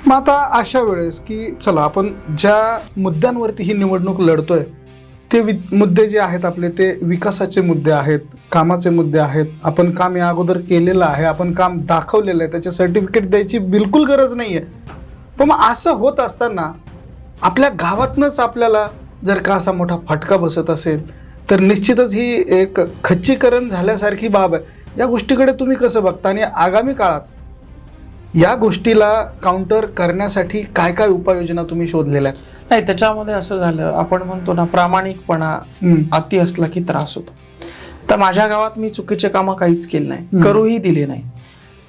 मग आता अशा वेळेस की चला आपण ज्या मुद्द्यांवरती ही निवडणूक लढतोय ते मुद्दे जे आहेत आपले ते विकासाचे मुद्दे आहेत, कामाचे मुद्दे आहेत. आपण काम या अगोदर केलेलं आहे, आपण काम दाखवलेलं आहे, त्याचे सर्टिफिकेट द्यायची बिलकुल गरज नाही आहे. पण मग असं होत असताना आपल्या गावातनंच आपल्याला जर का असा मोठा फटका बसत असेल तर निश्चितच ही एक खच्चीकरण झाल्यासारखी बाब आहे. या गोष्टीकडे तुम्ही कसं बघता आणि आगामी काळात या गोष्टीला काउंटर करण्यासाठी काय काय उपाययोजना तुम्ही शोधलेल्या आहेत? नाही, त्याच्यामध्ये असं झालं, आपण म्हणतो ना प्रामाणिकपणा अति असला की त्रास होतो. तर माझ्या गावात मी चुकीचे कामं काहीच केले नाही, करूही दिले नाही,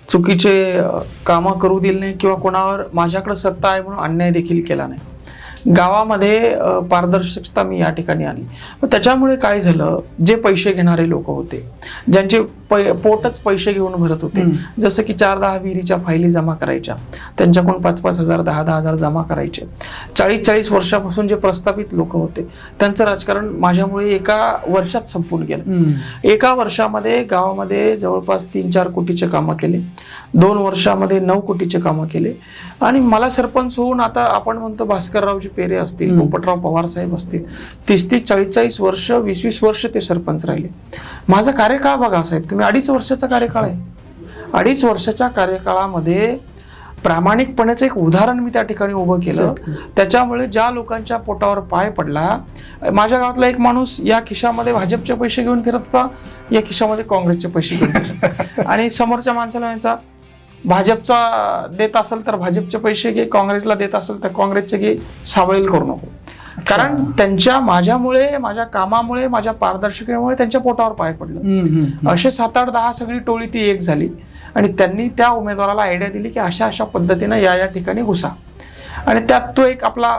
चुकीचे कामं करू दिले नाही किंवा कोणावर माझ्याकडे सत्ता आहे म्हणून अन्याय देखील केला नाही. गावामध्ये पारदर्शकता मी या ठिकाणी आणली. मग त्याच्यामुळे काय झालं, जे पैसे घेणारे लोक होते, ज्यांचे पोटच पैसे घेऊन भरत होते, जसं की 4-10 विहिरीच्या फायली जमा करायच्या, त्यांच्याकडून 5-5 हजार 10-10 हजार जमा करायचे. 40-40 वर्षापासून जे प्रस्थापित लोक होते त्यांचं राजकारण माझ्यामुळे एका वर्षात संपून गेलं. एका वर्षामध्ये गावामध्ये जवळपास 3-4 कोटीचे कामं केले, 2 वर्षामध्ये 9 कोटीचे कामं केले. आणि मला सरपंच होऊन आता आपण म्हणतो भास्कररावजी पेरे असतील, पोपटराव पवार साहेब असतील, 30-30, 40-40 वर्ष, 20-20 वर्ष ते सरपंच राहिले. माझा कार्यकाळ बघा साहेब, तुम्ही 2.5 वर्षाचा कार्यकाळ आहे. 2.5 वर्षाच्या कार्यकाळामध्ये प्रामाणिकपणाचं एक उदाहरण मी त्या ठिकाणी उभं केलं. त्याच्यामुळे ज्या लोकांच्या पोटावर पाय पडला, माझ्या गावातला एक माणूस या खिशामध्ये भाजपचे पैसे घेऊन फिरत होता, या खिशामध्ये काँग्रेसचे पैसे घेऊन फिरत आणि समोरच्या माणसाला यांचा भाजपचा देत असेल तर भाजपचे पैसे घे, काँग्रेसला देत असेल तर काँग्रेसचे घे, सावळेल करू नको. कारण त्यांच्या माझ्यामुळे, माझ्या कामामुळे, माझ्या पारदर्शकतेमुळे त्यांच्या पोटावर पाय पडलं. असे 7-8-10 सगळी टोळी ती एक झाली आणि त्यांनी त्या उमेदवाराला आयडिया दिली की अशा अशा पद्धतीनं या ठिकाणी घुसा. आणि त्यात तो एक आपला